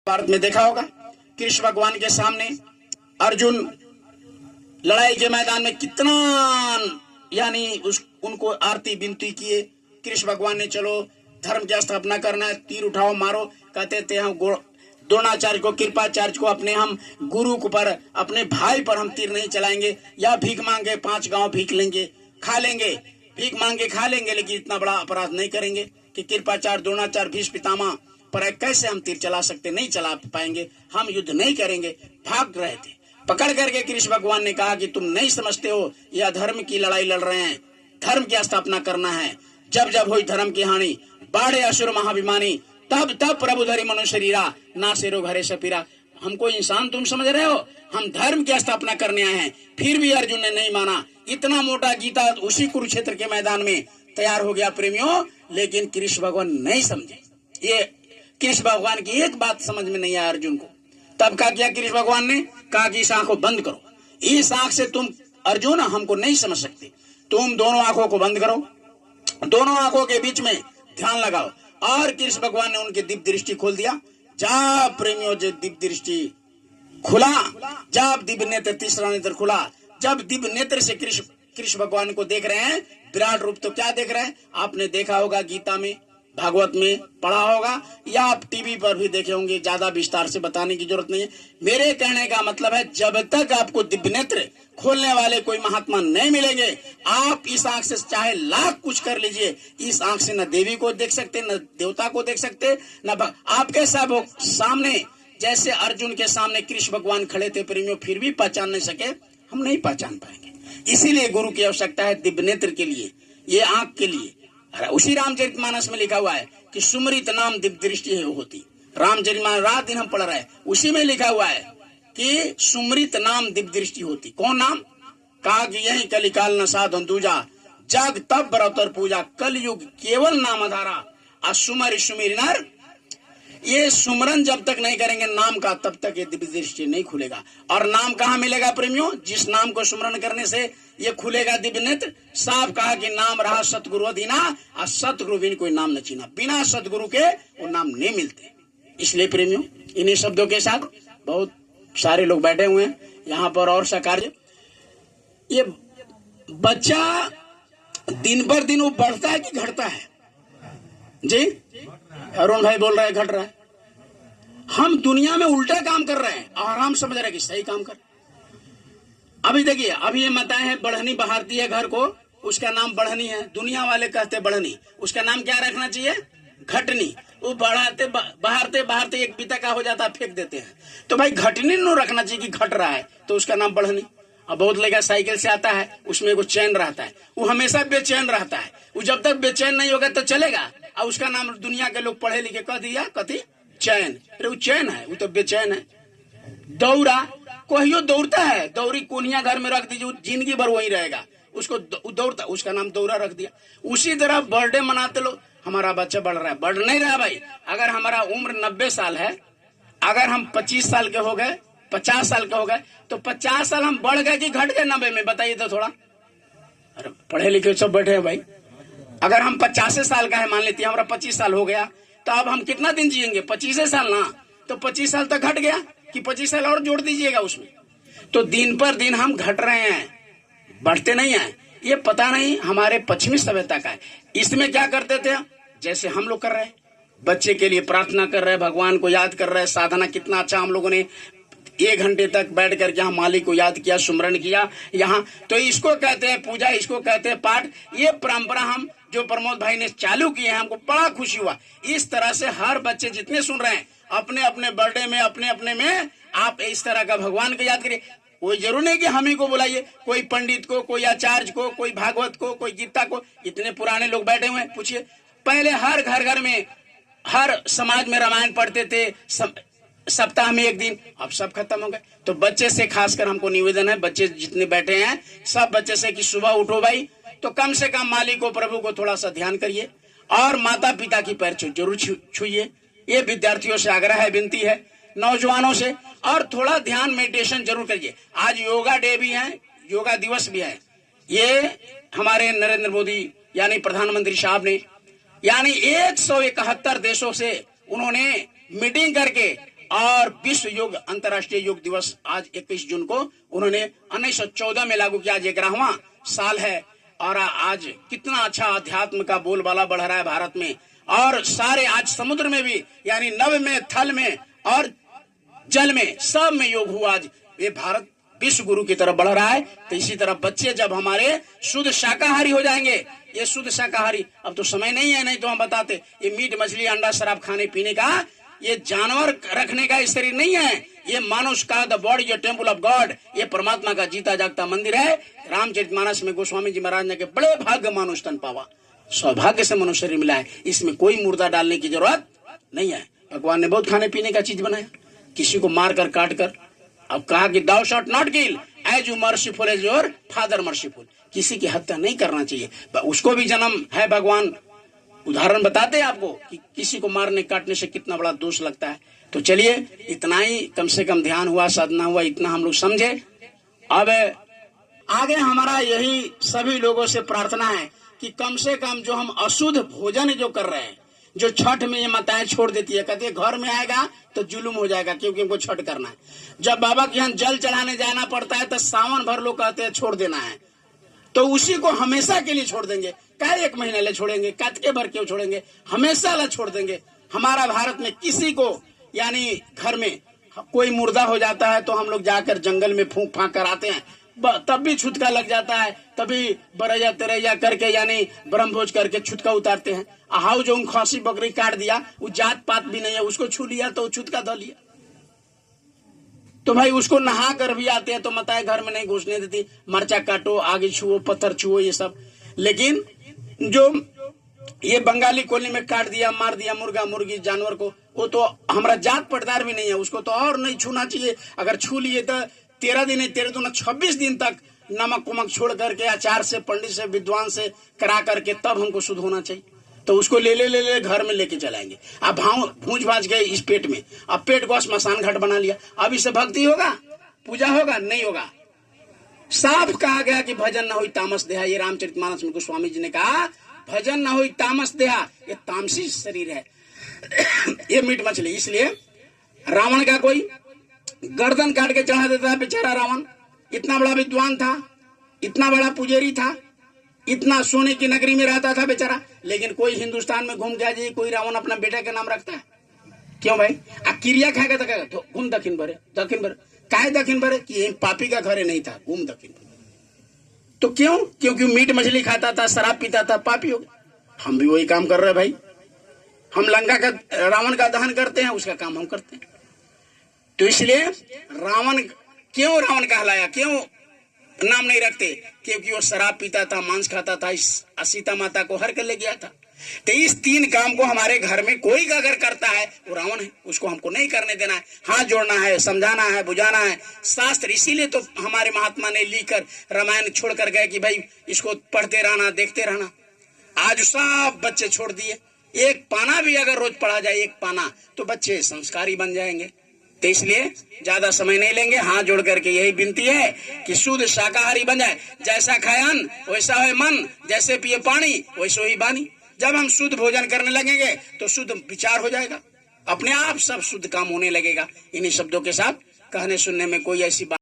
भारत में देखा होगा कृष्ण भगवान के सामने अर्जुन लड़ाई के मैदान में कितना यानी उनको आरती विनती किए। कृष्ण भगवान ने चलो धर्म की स्थापना करना है, तीर उठाओ मारो। कहते थे हम द्रोणाचार्य को कृपाचार्य को अपने हम गुरु को पर अपने भाई पर हम तीर नहीं चलाएंगे, या भीख मांगे 5 गांव भीख लेंगे खा लेंगे, भीख मांगे खा लेंगे, लेकिन इतना बड़ा अपराध नहीं करेंगे कि कृपाचार्य द्रोणाचार्य भीष्म पितामह पर कैसे हम तीर चला सकते, नहीं चला पाएंगे, हम युद्ध नहीं करेंगे। भाग रहे थे। पकड़ करके कृष्ण भगवान ने कहा कि तुम नहीं समझते हो, यह धर्म की लड़ाई लड़ रहे हैं, धर्म की स्थापना करना है। जब जब हुई धर्म की हानि बाढ़े असुर महाभिमानी, तब तब प्रभु धरि मनुष्य शरीरा ना सिरो घरे सपीरा। हमको इंसान तुम समझ रहे हो, हम धर्म की स्थापना करने आए हैं। फिर भी अर्जुन ने नहीं माना। इतना मोटा गीता उसी कुरुक्षेत्र के मैदान में तैयार हो गया प्रेमियों, लेकिन कृष्ण भगवान नहीं समझे। ये कृष्ण भगवान की एक बात समझ में नहीं आया अर्जुन को। तब क्या किया कृष्ण भगवान ने, कहा कि इस आंख को बंद करो, इस आंख से तुम अर्जुन हमको नहीं समझ सकते, तुम दोनों आंखों को बंद करो, दोनों आंखों के बीच में ध्यान लगाओ। और कृष्ण भगवान ने उनकी दिव्य दृष्टि खोल दिया। जा प्रेमियों, जो दिव्य दृष्टि खुला, जब दिव्य नेत्र, तीसरा नेत्र खुला, जब दिव्य नेत्र से कृष्ण भगवान को देख रहे हैं विराट रूप, तो क्या देख रहे हैं आपने देखा होगा, गीता में भागवत में पढ़ा होगा, या आप टीवी पर भी देखे होंगे, ज्यादा विस्तार से बताने की जरूरत नहीं है। मेरे कहने का मतलब है जब तक आपको दिव्य नेत्र खोलने वाले कोई महात्मा नहीं मिलेंगे, आप इस आंख से चाहे लाख कुछ कर लीजिए, इस आंख से न देवी को देख सकते, न देवता को देख सकते, न आपके सब सामने। जैसे अर्जुन के सामने कृष्ण भगवान खड़े थे प्रेमियों, फिर भी पहचान नहीं सके, हम नहीं पहचान पाएंगे। इसीलिए गुरु की आवश्यकता है दिव्य नेत्र के लिए, ये आंख के लिए। उसी रामचरितमानस में लिखा हुआ है कि सुमरित नाम दिव्य दृष्टि होती। रामचरितमानस रात दिन हम पढ़ रहे हैं, उसी में लिखा हुआ है कि सुमरित नाम दिव्य दृष्टि होती। कौन नाम? कहा कि यही कलिकाल न साधन दूजा, जग तब बरतर पूजा, कल युग केवल नाम आधारा, असुमर सुमिर नर। ये सुमरन जब तक नहीं करेंगे नाम का, तब तक ये दिव्य दृष्टि नहीं खुलेगा। और नाम कहाँ मिलेगा प्रेमियों? जिस नाम को सुमरन करने से ये खुलेगा दिव्य नेत्र। साफ कहा कि नाम रहा सतगुरु अधीना, और सतगुरु बिन कोई नाम न चीना। बिना सतगुरु के वो नाम नहीं मिलते। इसलिए प्रेमियों, इन्हीं शब्दों के साथ बहुत सारे लोग बैठे हुए हैं यहाँ पर और सा कार्य। ये बच्चा दिन पर दिन वो बढ़ता है कि घटता है? जी अरुण भाई बोल रहे हैं घट रहा है। हम दुनिया में उल्टा काम कर रहे हैं और हम समझ रहे हैं कि सही काम कर। अभी देखिए, अभी ये माता है बढ़नी बहारती है घर को, उसका नाम बढ़नी है। दुनिया वाले कहते बढ़नी, उसका नाम क्या रखना चाहिए? घटनी। वो बढ़ाते बहारते बहारते एक बीता का हो जाता है, फेंक देते हैं। तो भाई घटनी नो रखना चाहिए कि घट रहा है, तो उसका नाम बढ़नी। अब बहुत लेगा साइकिल से आता है, उसमें एगो चैन रहता है, वो हमेशा बेचैन रहता है। वो जब तक बेचैन नहीं होगा तो चलेगा। और उसका नाम दुनिया के लोग पढ़े लिखे कह दिया, कथी? चैन। अरे वो चैन है, वो तो बेचैन है। दौरा, कोहियो दौड़ता है, दौरी कोनिया घर में रख दीजिए, जिंदगी भर वही रहेगा, उसको दौड़ता, उसका नाम दौरा रख दिया। उसी तरह बर्थडे मनाते लोग, हमारा बच्चा बढ़ रहा है, बढ़ नहीं रहा भाई। अगर हमारा उम्र 90 साल है, अगर हम 25 साल के हो गए, 50 साल के हो गए, तो 50 साल हम बढ़ गए कि घट गए 90 में? बताइए तो थोड़ा। अरे पढ़े लिखे सब बैठे हैं भाई। अगर हम 50 साल का है, मान लेते हैं हमारा 25 साल हो गया, तो अब हम कितना दिन जिएंगे? 25 साल ना, तो 25 साल तक घट गया कि 25 साल और जोड़ दीजिएगा उसमें। तो दिन पर दिन हम घट रहे हैं, बढ़ते नहीं हैं। ये पता नहीं हमारे पश्चिमी सभ्यता का है। इसमें क्या करते थे, जैसे हम लोग कर रहे हैं, बच्चे के लिए प्रार्थना कर रहे हैं, भगवान को याद कर रहे हैं, साधना कितना अच्छा हम लोगों ने 1 घंटे तक बैठ करके यहाँ मालिक को याद किया, सुमरन किया यहाँ। तो इसको कहते हैं पूजा, इसको कहते हैं पाठ। ये परंपरा हम जो प्रमोद भाई ने चालू की है, हमको बड़ा खुशी हुआ। इस तरह से हर बच्चे जितने सुन रहे हैं, अपने अपने बर्थडे में, अपने अपने में आप इस तरह का भगवान को याद करिए। कोई जरूर नहीं कि हम ही को बुलाइए, कोई पंडित को, कोई आचार्य को, कोई भागवत को, कोई गीता को। इतने पुराने लोग बैठे हुए हैं, पूछिए। पहले हर घर घर में, हर समाज में रामायण पढ़ते थे, सप्ताह में 1 दिन। अब सब खत्म हो गए। तो बच्चे से खासकर हमको निवेदन है, बच्चे जितने बैठे हैं सब बच्चे से कि सुबह उठो भाई, तो कम से कम मालिक को, प्रभु को थोड़ा सा ध्यान करिए, और माता पिता की पैर जरूर छूइए। ये विद्यार्थियों से आग्रह है, विनती है, नौजवानों से। और थोड़ा ध्यान मेडिटेशन जरूर करिए। आज योगा डे भी है, योगा दिवस भी है। ये हमारे नरेंद्र मोदी यानी प्रधानमंत्री साहब ने, यानी 171 देशों से उन्होंने मीटिंग करके और विश्व योग अंतर्राष्ट्रीय योग दिवस आज 21 जून को उन्होंने 1914 में लागू किया। आज 11वां साल है और आज कितना अच्छा अध्यात्म का बोलबाला बढ़ रहा है भारत में। और सारे आज समुद्र में भी यानी नभ में, थल में और जल में सब में योग हुआ। आज ये भारत विश्व गुरु की तरफ बढ़ रहा है। तो इसी तरह बच्चे जब हमारे शुद्ध शाकाहारी हो जाएंगे, ये शुद्ध शाकाहारी, अब तो समय नहीं है, नहीं तो हम बताते। ये मीट मछली अंडा शराब खाने पीने का, ये जानवर रखने का शरीर नहीं है। ये मनुष्य का द बॉडी जो टेम्पल ऑफ गॉड, ये परमात्मा का जीता जागता मंदिर है। रामचरितमानस में गोस्वामी जी महाराज ने के बड़े भाग्य मानुष तन पावा, सौभाग्य से मनुष्य शरीर मिला है, इसमें कोई मुर्दा डालने की जरूरत नहीं है। भगवान ने बहुत खाने पीने का चीज बनाया, किसी को मार कर काट कर। अब कहा कि thou shalt not kill as you merciful as your father merciful, किसी की हत्या नहीं करना चाहिए। उसको भी जन्म है, भगवान उदाहरण बताते हैं आपको कि किसी को मारने काटने से कितना बड़ा दोष लगता है। तो चलिए इतना ही कम से कम ध्यान हुआ, साधना हुआ, इतना हम लोग समझे। अब आगे हमारा यही सभी लोगों से प्रार्थना है कि कम से कम जो हम अशुद्ध भोजन जो कर रहे हैं, जो छठ में ये माताएं छोड़ देती है, कहती है घर में आएगा तो जुलुम हो जाएगा क्योंकि हमको छठ करना है। जब बाबा के यहाँ जल चढ़ाने जाना पड़ता है तो सावन भर लोग कहते हैं छोड़ देना है, तो उसी को हमेशा के लिए छोड़ देंगे। क्या 1 महीने ले छोड़ेंगे, कतके भर क्यों छोड़ेंगे, हमेशा ला छोड़ देंगे। हमारा भारत में किसी को यानी घर में कोई मुर्दा हो जाता है तो हम लोग जाकर जंगल में फूंक फांक कर आते हैं, तब भी छुटका लग जाता है, तभी बरैया तेरैया करके यानी ब्रह्मभोज करके छुटका उतारते हैं। हाउ जो खसी बकरी काट दिया, वो जात पात भी नहीं है, उसको छू लिया तो छुटका धो लिया। तो भाई उसको नहा कर भी आते हैं तो माताएं घर में नहीं घुसने देती, मरचा काटो, आगे छुओ, पत्थर छुओ, ये सब। लेकिन जो ये बंगाली कोली में काट दिया, मार दिया मुर्गा मुर्गी जानवर को, वो तो हमारा जात पटदार भी नहीं है, उसको तो और नहीं छूना चाहिए। अगर छू लिए तो 13 दिन 13 दूना 26 दिन तक नमक उमक छोड़ करके आचार से, पंडित से, विद्वान से करा करके तब हमको शुद्ध होना चाहिए। तो उसको ले घर में लेके चलाएंगे। अब भूंज भाज गए इस पेट में, अब पेट को स्मशान घाट बना लिया। अब इससे भक्ति होगा, पूजा होगा, नहीं होगा। साफ कहा गया कि भजन न हुई तामस देहा। ये रामचरितमानस में गोस्वामी जी ने कहा भजन न हुई तामस देहा, ये तामसी शरीर है ये मीट मछली। इसलिए रावण का कोई गर्दन काट के चढ़ा देता है बेचारा रावण। इतना बड़ा विद्वान था, इतना बड़ा पुजारी था, इतना सोने की नगरी में रहता था बेचारा, लेकिन कोई हिंदुस्तान में घूम गया जी कोई रावण अपना बेटा का नाम रखता है? क्यों भाई? क्रिया खाएगा तो घूम दक्षिण भरे, दक्षिण भरे काहे दक्षिण भरे कि पापी का घर नहीं था, घूम दक्षिण भरे। तो क्यों? क्योंकि मीट मछली खाता था, शराब पीता था, पापी हो गया। हम भी वही काम कर रहे हैं भाई। हम लंका का रावण का दहन करते हैं, उसका काम हम करते हैं। तो इसलिए रावण क्यों रावण कहलाया, क्यों नाम नहीं रखते? क्योंकि वो शराब पीता था, मांस खाता था, सीता माता को हर कर ले गया था। तो इस 3 काम को हमारे घर में कोई अगर करता है वो रावण है, उसको हमको नहीं करने देना है। हाथ जोड़ना है, समझाना है, बुझाना है। शास्त्र इसीलिए तो हमारे महात्मा ने लिखकर रामायण छोड़ कर गए कि भाई इसको पढ़ते रहना, देखते रहना। आज सब बच्चे छोड़ दिए। एक पाना भी अगर रोज पढ़ा जाए, एक पाना, तो बच्चे संस्कारी बन जाएंगे। तो इसलिए ज्यादा समय नहीं लेंगे। हाथ जोड़ करके यही विनती है कि शुद्ध शाकाहारी बन जाए। जैसा खाए अन्न वैसा है मन, जैसे पिए पानी वैसे ही बानी। जब हम शुद्ध भोजन करने लगेंगे तो शुद्ध विचार हो जाएगा, अपने आप सब शुद्ध काम होने लगेगा। इन्हीं शब्दों के साथ कहने सुनने में कोई ऐसी बात